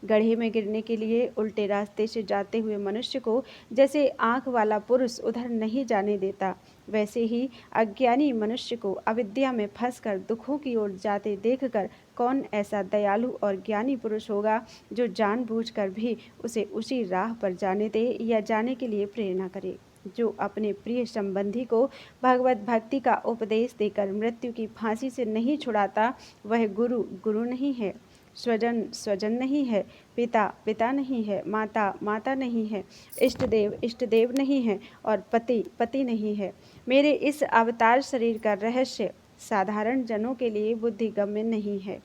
गड्ढे में गिरने के लिए उल्टे रास्ते से जाते हुए मनुष्य को जैसे आँख वाला पुरुष उधर नहीं जाने देता, वैसे ही अज्ञानी मनुष्य को अविद्या में फंसकर दुखों की ओर जाते देखकर कौन ऐसा दयालु और ज्ञानी पुरुष होगा जो जानबूझकर भी उसे उसी राह पर जाने दे या जाने के लिए प्रेरणा करे। जो अपने प्रिय संबंधी को भगवत भक्ति का उपदेश देकर मृत्यु की फांसी से नहीं छुड़ाता, वह गुरु गुरु नहीं है, स्वजन स्वजन नहीं है, पिता पिता नहीं है, माता माता नहीं है, इष्ट देव नहीं है और पति पति नहीं है। मेरे इस अवतार शरीर का रहस्य साधारण जनों के लिए बुद्धिगम्य नहीं है।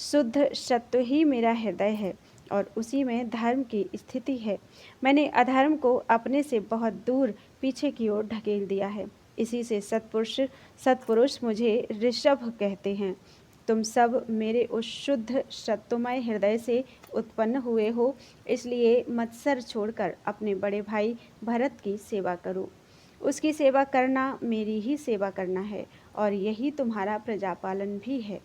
शुद्ध सत्व ही मेरा हृदय है और उसी में धर्म की स्थिति है। मैंने अधर्म को अपने से बहुत दूर पीछे की ओर ढकेल दिया है। इसी से सत्पुरुष मुझे ऋषभ कहते हैं। तुम सब मेरे उस शुद्ध सत्वमय हृदय से उत्पन्न हुए हो, इसलिए मत्सर छोड़कर अपने बड़े भाई भरत की सेवा करो। उसकी सेवा करना मेरी ही सेवा करना है, और यही तुम्हारा प्रजापालन भी है।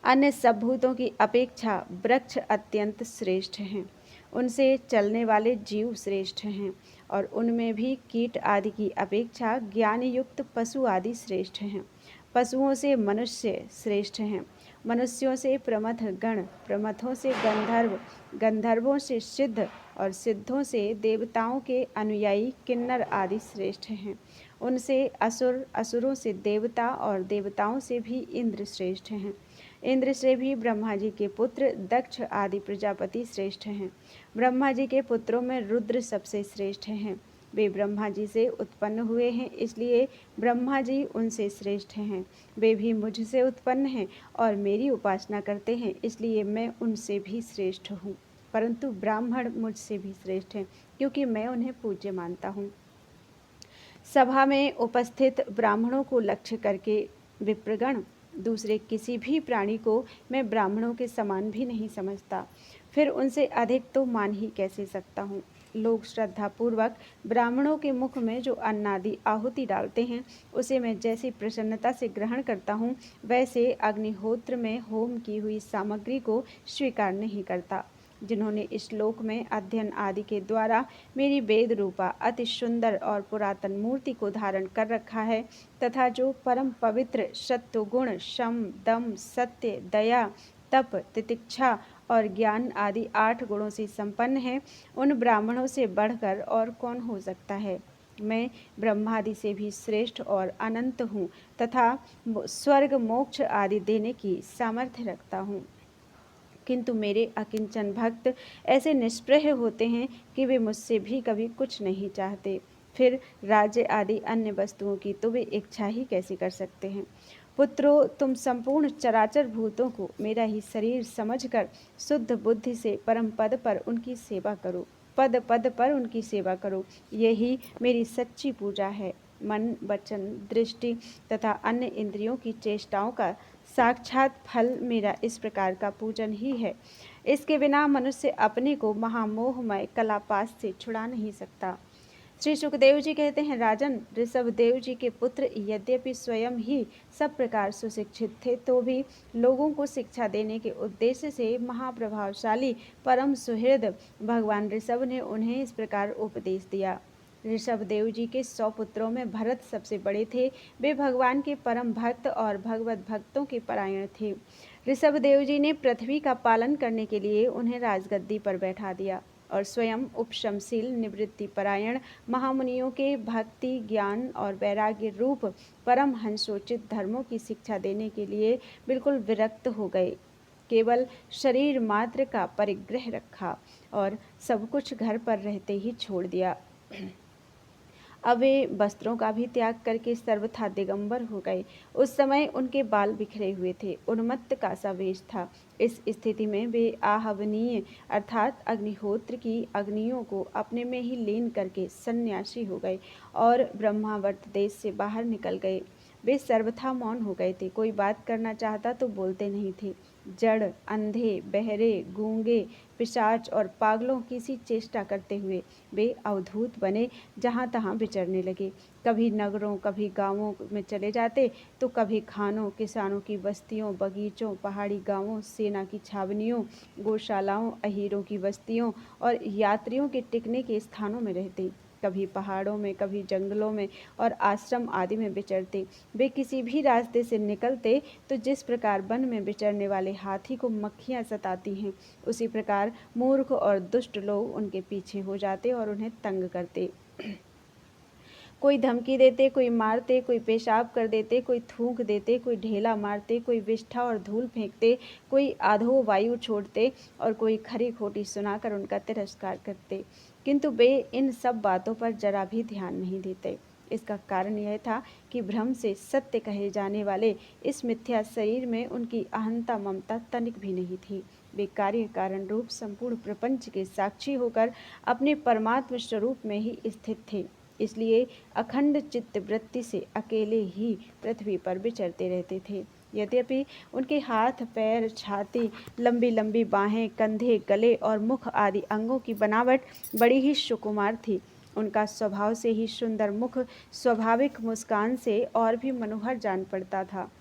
अन्य सब भूतों की अपेक्षा वृक्ष अत्यंत श्रेष्ठ हैं, उनसे चलने वाले जीव श्रेष्ठ हैं, और उनमें भी कीट आदि की अपेक्षा ज्ञान युक्त पशु आदि श्रेष्ठ हैं। पशुओं से मनुष्य श्रेष्ठ हैं, मनुष्यों से प्रमथ गण, प्रमथों से गंधर्व, गंधर्वों से सिद्ध, और सिद्धों से देवताओं के अनुयायी किन्नर आदि श्रेष्ठ हैं। उनसे असुर, असुरों से देवता, और देवताओं से भी इंद्र श्रेष्ठ हैं। इंद्र से भी ब्रह्मा जी के पुत्र दक्ष आदि प्रजापति श्रेष्ठ हैं। ब्रह्मा जी के पुत्रों में रुद्र सबसे श्रेष्ठ हैं। वे ब्रह्मा जी से उत्पन्न हुए हैं, इसलिए ब्रह्मा जी उनसे श्रेष्ठ हैं। वे भी मुझसे उत्पन्न हैं और मेरी उपासना करते हैं, इसलिए मैं उनसे भी श्रेष्ठ हूँ। परंतु ब्राह्मण मुझसे भी श्रेष्ठ हैं, क्योंकि मैं उन्हें पूज्य मानता हूँ। सभा में उपस्थित ब्राह्मणों को लक्ष्य करके विप्रगण, दूसरे किसी भी प्राणी को मैं ब्राह्मणों के समान भी नहीं समझता, फिर उनसे अधिक तो मान ही कैसे सकता हूँ। लोग श्रद्धापूर्वक ब्राह्मणों के मुख में जो अन्नादि आहुति डालते हैं, उसे मैं जैसी प्रसन्नता से ग्रहण करता हूँ, वैसे अग्निहोत्र में होम की हुई सामग्री को स्वीकार नहीं करता। जिन्होंने इस श्लोक में अध्ययन आदि के द्वारा मेरी वेद रूपा अति सुंदर और पुरातन मूर्ति को धारण कर रखा है, तथा जो परम पवित्र सत्वगुण, शम, दम, सत्य, दया, तप, तितिक्षा और ज्ञान आदि 8 गुणों से संपन्न है, उन ब्राह्मणों से बढ़कर और कौन हो सकता है। मैं ब्रह्मादि से भी श्रेष्ठ और अनंत हूँ, तथा स्वर्ग मोक्ष आदि देने की सामर्थ्य रखता हूँ। किंतु मेरे अकिंचन भक्त ऐसे निष्प्रह होते हैं कि वे मुझसे भी कभी कुछ नहीं चाहते। फिर राज्य आदि अन्य वस्तुओं की तो वे इच्छा ही कैसे कर सकते हैं। पुत्रों, तुम संपूर्ण चराचर भूतों को मेरा ही शरीर समझकर शुद्ध बुद्धि से परम पद पर उनकी सेवा करो, पद पद पर उनकी सेवा करो। यही मेरी सच्ची पूजा है। मन, वचन, दृष्टि तथा अन्य इंद्रियों की चेष्टाओं का साक्षात फल मेरा इस प्रकार का पूजन ही है। इसके बिना मनुष्य अपने को महामोहमय कलापास से छुड़ा नहीं सकता। श्री सुखदेव जी कहते हैं, राजन, ऋषभदेव जी के पुत्र यद्यपि स्वयं ही सब प्रकार सुशिक्षित थे, तो भी लोगों को शिक्षा देने के उद्देश्य से महाप्रभावशाली परम सुहृद भगवान ऋषभ ने उन्हें इस प्रकार उपदेश दिया। ऋषभदेव जी के 100 पुत्रों में भरत सबसे बड़े थे। वे भगवान के परम भक्त और भगवत भक्तों के परायण थे। ऋषभदेव जी ने पृथ्वी का पालन करने के लिए उन्हें राजगद्दी पर बैठा दिया और स्वयं उपशमशील, निवृत्ति परायण महामुनियों के भक्ति, ज्ञान और वैराग्य रूप परम हंसोचित धर्मों की शिक्षा देने के लिए बिल्कुल विरक्त हो गए। केवल शरीर मात्र का परिग्रह रखा और सब कुछ घर पर रहते ही छोड़ दिया। अब वे वस्त्रों का भी त्याग करके सर्वथा दिगंबर हो गए। उस समय उनके बाल बिखरे हुए थे, उन्मत्त का सा वेश था। इस स्थिति में वे आहवनीय अर्थात अग्निहोत्र की अग्नियों को अपने में ही लीन करके सन्यासी हो गए और ब्रह्मावर्त देश से बाहर निकल गए। वे सर्वथा मौन हो गए थे, कोई बात करना चाहता तो बोलते नहीं थे। जड़, अंधे, बहरे, गूंगे, पिशाच और पागलों की सी चेष्टा करते हुए वे अवधूत बने, जहाँ तहाँ विचरने लगे। कभी नगरों, कभी गांवों में चले जाते, तो कभी खानों, किसानों की बस्तियों, बगीचों, पहाड़ी गांवों, सेना की छावनियों, गौशालाओं, अहीरों की बस्तियों और यात्रियों के टिकने के स्थानों में रहते। कभी पहाड़ों में, कभी जंगलों में और आश्रम आदि में विचरते। वे किसी भी रास्ते से निकलते तो जिस प्रकार वन में विचरने वाले हाथी को मक्खियाँ सताती हैं, उसी प्रकार मूर्ख और दुष्ट लोग उनके पीछे हो जाते और उन्हें तंग करते। कोई धमकी देते, कोई मारते, कोई पेशाब कर देते, कोई थूक देते, कोई ढेला मारते, कोई विष्ठा और धूल फेंकते, कोई आधो वायु छोड़ते और कोई खरी खोटी सुनाकर उनका तिरस्कार करते। किंतु वे इन सब बातों पर जरा भी ध्यान नहीं देते। इसका कारण यह था कि भ्रम से सत्य कहे जाने वाले इस मिथ्या शरीर में उनकी अहंता ममता तनिक भी नहीं थी। वे कार्य कारण रूप संपूर्ण प्रपंच के साक्षी होकर अपने परमात्म स्वरूप में ही स्थित थे। इसलिए अखंड चित्त वृत्ति से अकेले ही पृथ्वी पर विचरते रहते थे। यद्यपि उनके हाथ, पैर, छाती, लंबी लंबी बाहें, कंधे, गले और मुख आदि अंगों की बनावट बड़ी ही सुकुमार थी उनका स्वभाव से ही सुंदर मुख स्वाभाविक मुस्कान से और भी मनोहर जान पड़ता था।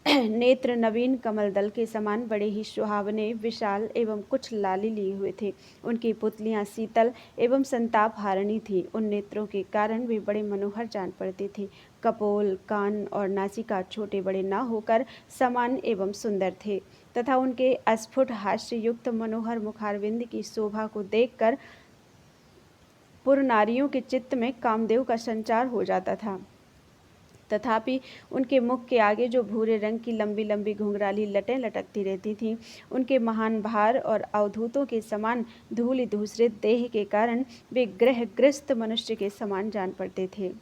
नेत्र नवीन कमल दल के समान बड़े ही सुहावने, विशाल एवं कुछ लाली लिए हुए थे। उनकी पुतलियां शीतल एवं संताप हारिणी थी। उन नेत्रों के कारण वे बड़े मनोहर जान पड़ते थे। कपोल, कान और नासिका छोटे बड़े न होकर समान एवं सुंदर थे तथा उनके अस्फुट हास्य युक्त मनोहर मुखारविंद की शोभा को देखकर पुर नारियों के चित्त में कामदेव का संचार हो जाता था। तथापि उनके मुख के आगे जो भूरे रंग की लंबी लंबी घुंघराली लटें लटकती रहती थीं, उनके महान भार और अवधूतों के समान धूलि धूसरित देह के कारण वे ग्रहग्रस्त मनुष्य के समान जान पड़ते थे।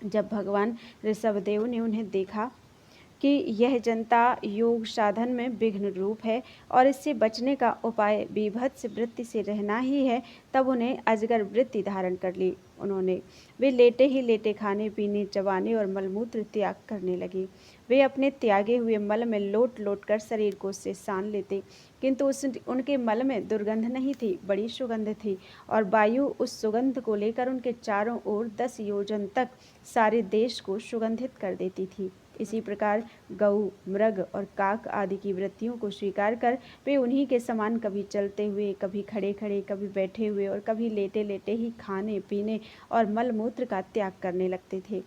जब भगवान ऋषभदेव ने उन्हें देखा कि यह जनता योग साधन में विघ्न रूप है और इससे बचने का उपाय बीभत्स वृत्ति से रहना ही है, तब उन्हें अजगर वृत्ति धारण कर ली। वे लेटे ही लेटे खाने पीने, चबाने और मलमूत्र त्याग करने लगे। वे अपने त्यागे हुए मल में लोट लोट कर शरीर को उससे सान लेते, किंतु उनके मल में दुर्गंध नहीं थी, बड़ी सुगंध थी और वायु उस सुगंध को लेकर उनके चारों ओर 10 योजन तक सारे देश को सुगंधित कर देती थी। इसी प्रकार गऊ, मृग और काक आदि की वृत्तियों को स्वीकार कर वे उन्हीं के समान कभी चलते हुए, कभी खड़े खड़े, कभी बैठे हुए और कभी लेटे लेटे ही खाने पीने और मल मूत्र का त्याग करने लगते थे।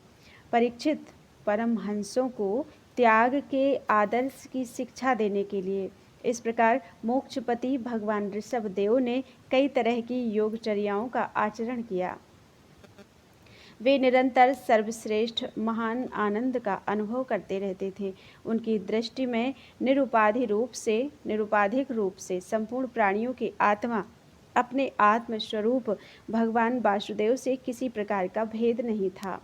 परीक्षित, परमहंसों को त्याग के आदर्श की शिक्षा देने के लिए इस प्रकार मोक्षपति भगवान ऋषभदेव ने कई तरह की योगचर्याओं का आचरण किया। वे निरंतर सर्वश्रेष्ठ महान आनंद का अनुभव करते रहते थे। उनकी दृष्टि में निरुपाधिक रूप से संपूर्ण प्राणियों की आत्मा अपने आत्म स्वरूप भगवान वासुदेव से किसी प्रकार का भेद नहीं था।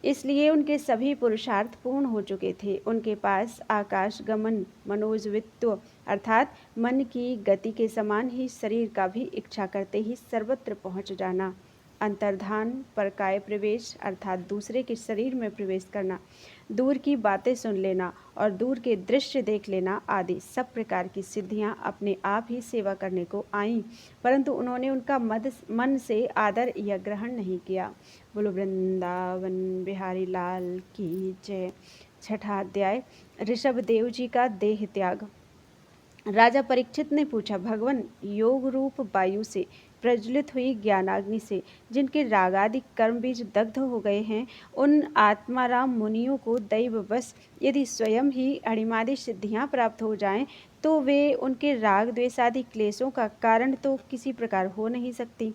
इसलिए उनके सभी पुरुषार्थ पूर्ण हो चुके थे। उनके पास आकाश गमन, मनोजवित्व अर्थात मन की गति के समान ही शरीर का भी इच्छा करते ही सर्वत्र पहुँच जाना, अंतर्धान, परकाय प्रवेश अर्थात दूसरे के शरीर में प्रवेश करना, दूर की बातें सुन लेना और दूर के दृश्य देख लेना आदि सब प्रकार की सिद्धियां अपने आप ही सेवा करने को आईं, परंतु उन्होंने उनका मन से आदर या ग्रहण नहीं किया। बोलो वृंदावन बिहारी लाल की जय। छठा अध्याय, ऋषभदेव जी का देह त्याग। राजा परीक्षित ने पूछा, भगवान, योग रूप वायु से प्रज्वलित हुई ज्ञानाग्नि से जिनके रागादि कर्म बीज दग्ध हो गए हैं, उन आत्माराम मुनियों को दैववश यदि स्वयं ही अणिमादि सिद्धियां प्राप्त हो जाएं, तो वे उनके राग द्वेषादि क्लेशों का कारण तो किसी प्रकार हो नहीं सकती।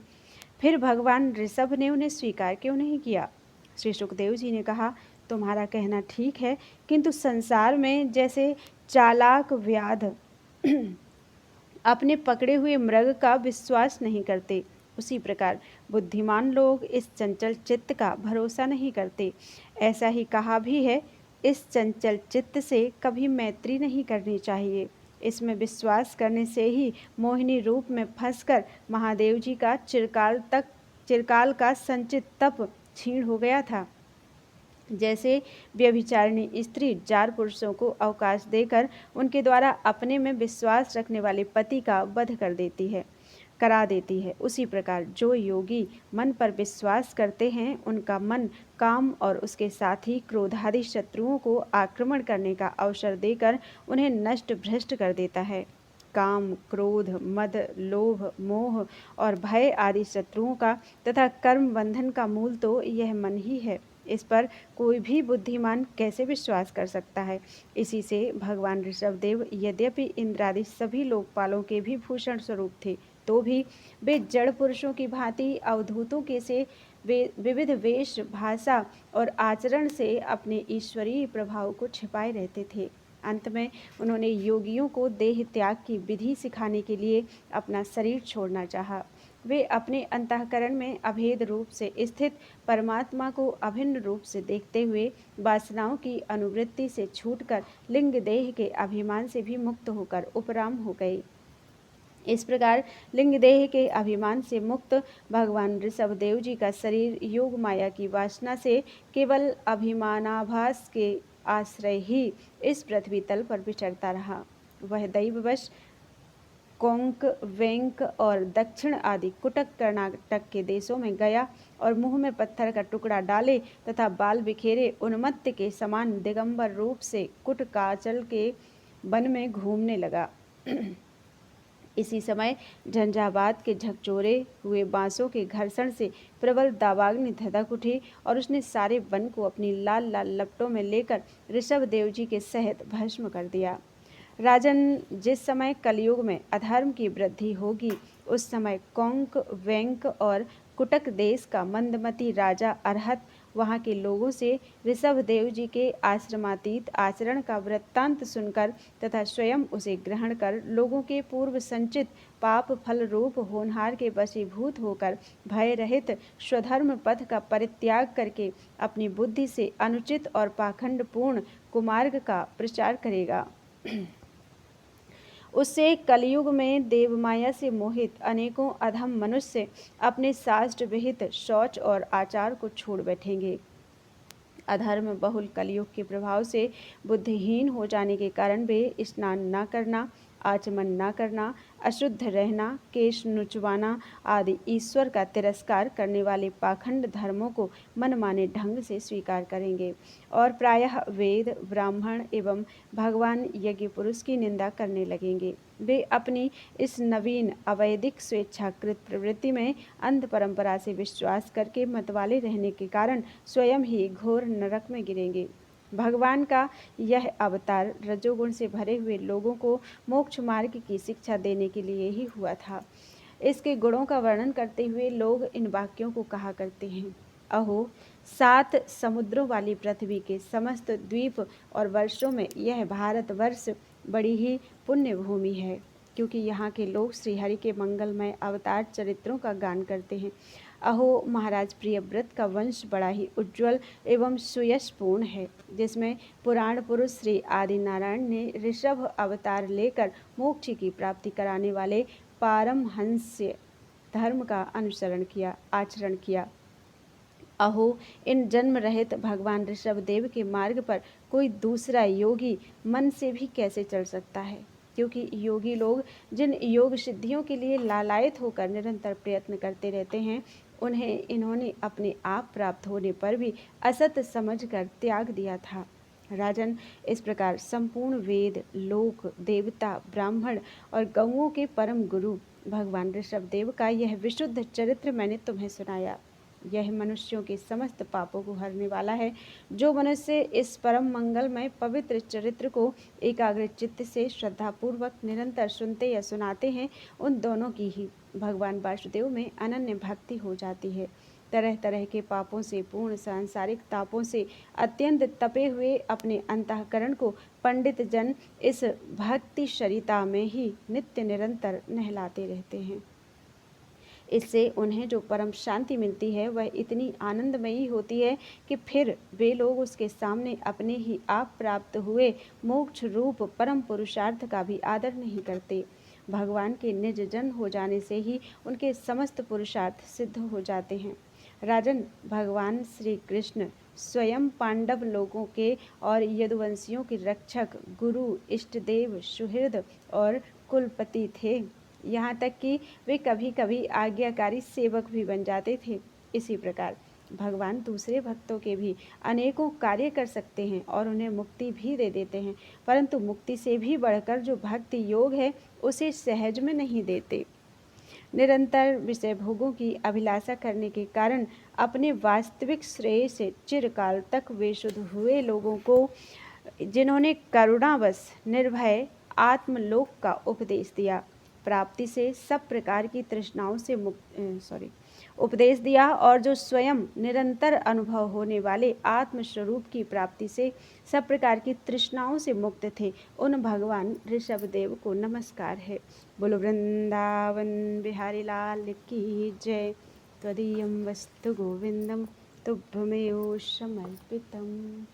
फिर भगवान ऋषभ ने उन्हें स्वीकार क्यों नहीं किया? श्री सुखदेव जी ने कहा, तुम्हारा कहना ठीक है, किंतु संसार में जैसे चालाक व्याध अपने पकड़े हुए मृग का विश्वास नहीं करते, उसी प्रकार बुद्धिमान लोग इस चंचल चित्त का भरोसा नहीं करते। ऐसा ही कहा भी है, इस चंचल चित्त से कभी मैत्री नहीं करनी चाहिए। इसमें विश्वास करने से ही मोहिनी रूप में फंसकर महादेव जी का चिरकाल का संचित तप क्षीण हो गया था। जैसे व्यभिचारिणी स्त्री 4 पुरुषों को अवकाश देकर उनके द्वारा अपने में विश्वास रखने वाले पति का वध करा देती है, उसी प्रकार जो योगी मन पर विश्वास करते हैं, उनका मन काम और उसके साथ ही क्रोधादि शत्रुओं को आक्रमण करने का अवसर देकर उन्हें नष्ट भ्रष्ट कर देता है। काम, क्रोध, मद, लोभ, मोह और भय आदि शत्रुओं का तथा कर्म बंधन का मूल तो यह मन ही है। इस पर कोई भी बुद्धिमान कैसे विश्वास कर सकता है? इसी से भगवान ऋषभदेव यद्यपि इंद्रादि सभी लोकपालों के भी भूषण स्वरूप थे, तो भी वे जड़ पुरुषों की भांति अवधूतों के से विविध वेश, भाषा और आचरण से अपने ईश्वरीय प्रभाव को छिपाए रहते थे। अंत में उन्होंने योगियों को देह त्याग की विधि सिखाने के लिए अपना शरीर छोड़ना चाहा। वे अपने अंतःकरण में अभेद रूप से स्थित परमात्मा को अभिन्न रूप से देखते हुए वासनाओं की अनुवृत्ति से छूटकर लिंग देह के अभिमान से भी मुक्त होकर उपराम हो गए। इस प्रकार लिंग देह के अभिमान से मुक्त भगवान ऋषभदेव जी का शरीर योग माया की वासना से केवल अभिमानाभास के आश्रय ही इस पृथ्वी तल पर विचरता रहा। वह दैववश कोंक, वेंक और दक्षिण आदि कुटक कर्नाटक के देशों में गया और मुंह में पत्थर का टुकड़ा डाले तथा बाल बिखेरे उन्मत्त के समान दिगंबर रूप से कुटकाचल के वन में घूमने लगा। इसी समय झंझावात के झकझोरे हुए बांसों के घर्षण से प्रबल दावाग्नि धधक उठी और उसने सारे वन को अपनी लाल लाल लपटों में लेकर ऋषभ देव जी के सहित भस्म कर दिया। राजन, जिस समय कलयुग में अधर्म की वृद्धि होगी उस समय कोंक, वेंक और कुटक देश का मंदमती राजा अरहत वहाँ के लोगों से ऋषभ देव जी के आश्रमातीत आचरण का वृत्तांत सुनकर तथा स्वयं उसे ग्रहण कर लोगों के पूर्व संचित पाप फल रूप होनहार के वशीभूत होकर भय रहित स्वधर्म पथ का परित्याग करके अपनी बुद्धि से अनुचित और पाखंडपूर्ण कुमार्ग का प्रचार करेगा। उससे कलयुग में देवमाया से मोहित अनेकों अधम मनुष्य अपने शास्त्र विहित शौच और आचार को छोड़ बैठेंगे। अधर्म बहुल कलयुग के प्रभाव से बुद्धिहीन हो जाने के कारण वे स्नान न करना, आचमन न करना, अशुद्ध रहना, केश नुचवाना आदि ईश्वर का तिरस्कार करने वाले पाखंड धर्मों को मनमाने ढंग से स्वीकार करेंगे और प्रायः वेद, ब्राह्मण एवं भगवान यज्ञ पुरुष की निंदा करने लगेंगे। वे अपनी इस नवीन अवैदिक स्वेच्छाकृत प्रवृत्ति में अंध परंपरा से विश्वास करके मतवाले रहने के कारण स्वयं ही घोर नरक में गिरेंगे। भगवान का यह अवतार रजोगुण से भरे हुए लोगों को मोक्ष मार्ग की शिक्षा देने के लिए ही हुआ था। इसके गुणों का वर्णन करते हुए लोग इन वाक्यों को कहा करते हैं। अहो, 7 समुद्रों वाली पृथ्वी के समस्त द्वीप और वर्षों में यह भारतवर्ष बड़ी ही पुण्य भूमि है, क्योंकि यहाँ के लोग श्रीहरि के मंगलमय अवतार चरित्रों का गान करते हैं। अहो, महाराज प्रियव्रत का वंश बड़ा ही उज्ज्वल एवं सुयशपूर्ण है, जिसमें पुराण पुरुष श्री आदिनारायण ने ऋषभ अवतार लेकर मोक्ष की प्राप्ति कराने वाले पारमहंस्य धर्म का आचरण किया। अहो, इन जन्म रहित भगवान ऋषभ देव के मार्ग पर कोई दूसरा योगी मन से भी कैसे चल सकता है, क्योंकि योगी लोग जिन योग सिद्धियों के लिए लालायित होकर निरंतर प्रयत्न करते रहते हैं, उन्हें इन्होंने अपने आप प्राप्त होने पर भी असत समझकर त्याग दिया था। राजन, इस प्रकार संपूर्ण वेद, लोक, देवता, ब्राह्मण और गौओं के परम गुरु भगवान ऋषभ देव का यह विशुद्ध चरित्र मैंने तुम्हें सुनाया। यह मनुष्यों के समस्त पापों को हरने वाला है। जो मनुष्य इस परम मंगलमय पवित्र चरित्र को एकाग्र चित्त से श्रद्धापूर्वक निरंतर सुनते या सुनाते हैं, उन दोनों की ही भगवान वासुदेव में अनन्य भक्ति हो जाती है। तरह तरह के पापों से पूर्ण सांसारिक तापों से अत्यंत तपे हुए अपने अंतःकरण को पंडित जन इस भक्ति शरीता में ही नित्य निरंतर नहलाते रहते हैं। इससे उन्हें जो परम शांति मिलती है वह इतनी आनंदमयी होती है कि फिर वे लोग उसके सामने अपने ही आप प्राप्त हुए मोक्ष रूप परम पुरुषार्थ का भी आदर नहीं करते। भगवान के निज जन हो जाने से ही उनके समस्त पुरुषार्थ सिद्ध हो जाते हैं। राजन, भगवान श्री कृष्ण स्वयं पांडव लोगों के और यदुवंशियों के रक्षक, गुरु, इष्टदेव, सुहृद और कुलपति थे। यहाँ तक कि वे कभी कभी आज्ञाकारी सेवक भी बन जाते थे। इसी प्रकार भगवान दूसरे भक्तों के भी अनेकों कार्य कर सकते हैं और उन्हें मुक्ति भी दे देते हैं, परंतु मुक्ति से भी बढ़कर जो भक्ति योग है उसे सहज में नहीं देते। निरंतर विषय भोगों की अभिलाषा करने के कारण अपने वास्तविक श्रेय से चिरकाल तक वे शुद्ध हुए लोगों को, जिन्होंने करुणावश निर्भय आत्मलोक का उपदेश दिया, प्राप्ति से सब प्रकार की तृष्णाओं से उपदेश दिया और जो स्वयं निरंतर अनुभव होने वाले आत्मस्वरूप की प्राप्ति से सब प्रकार की तृष्णाओं से मुक्त थे, उन भगवान ऋषभ देव को नमस्कार है। बोलो वृंदावन बिहारी लाल की जय। त्वदीयं वस्तु गोविंदम तुभ्यमेव समर्पितम्।